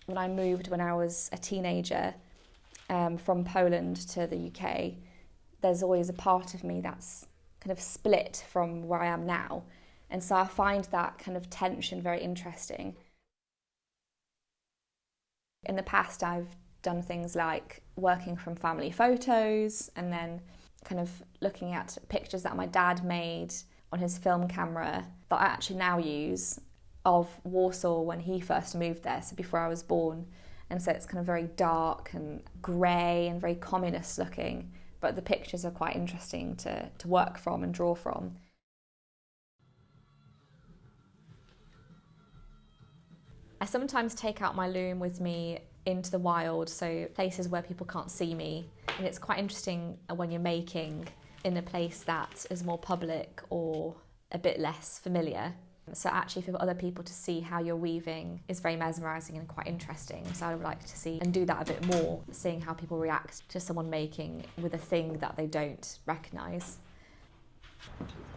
when I moved when I was a teenager from Poland to the UK, there's always a part of me that's kind of split from where I am now. And so I find that kind of tension very interesting. In the past, I've done things like working from family photos and then kind of looking at pictures that my dad made on his film camera that I actually now use of Warsaw when he first moved there, so before I was born. And so it's kind of very dark and grey and very communist looking, but the pictures are quite interesting to work from and draw from. I sometimes take out my loom with me into the wild, so places where people can't see me, and it's quite interesting when you're making in a place that is more public or a bit less familiar. So actually for other people to see how you're weaving is very mesmerising and quite interesting. So I would like to see and do that a bit more, seeing how people react to someone making with a thing that they don't recognise.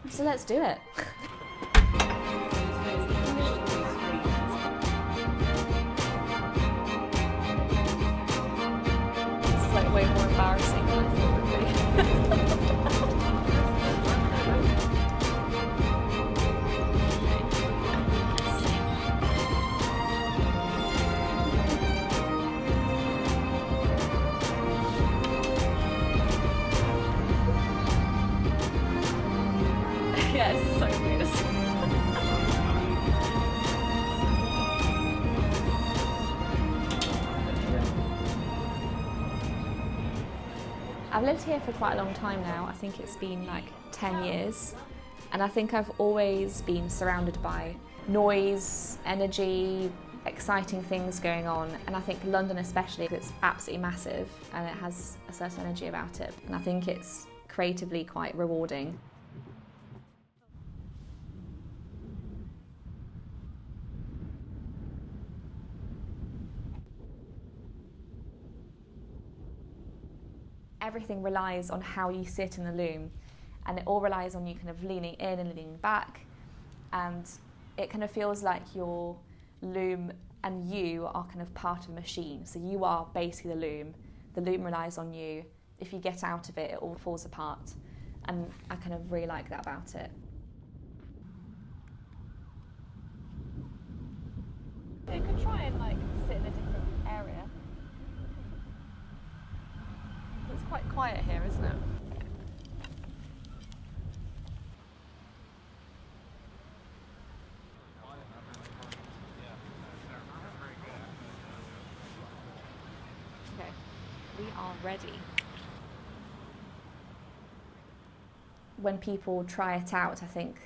So let's do it. This is like way more embarrassing than I thought it would be. Yes, so weird. I've lived here for quite a long time now. I think it's been like 10 years. And I think I've always been surrounded by noise, energy, exciting things going on. And I think London especially, it's absolutely massive and it has a certain energy about it. And I think it's creatively quite rewarding. Everything relies on how you sit in the loom, and it all relies on you kind of leaning in and leaning back, and it kind of feels like your loom and you are kind of part of a machine. So you are basically the loom relies on you. If you get out of it, it all falls apart, and I kind of really like that about it. You could try and like sit in a different area. It's quite quiet here, isn't it? Okay, we are ready. When people try it out, I think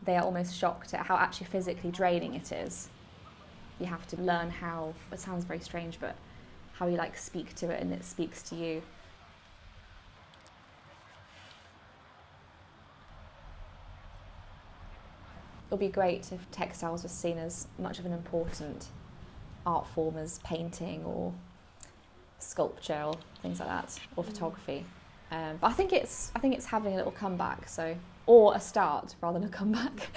they are almost shocked at how actually physically draining it is. You have to learn how, it sounds very strange, but how you like speak to it and it speaks to you. It would be great if textiles was seen as much of an important art form as painting or sculpture or things like that, or photography. But I think it's having a little comeback, or a start rather than a comeback.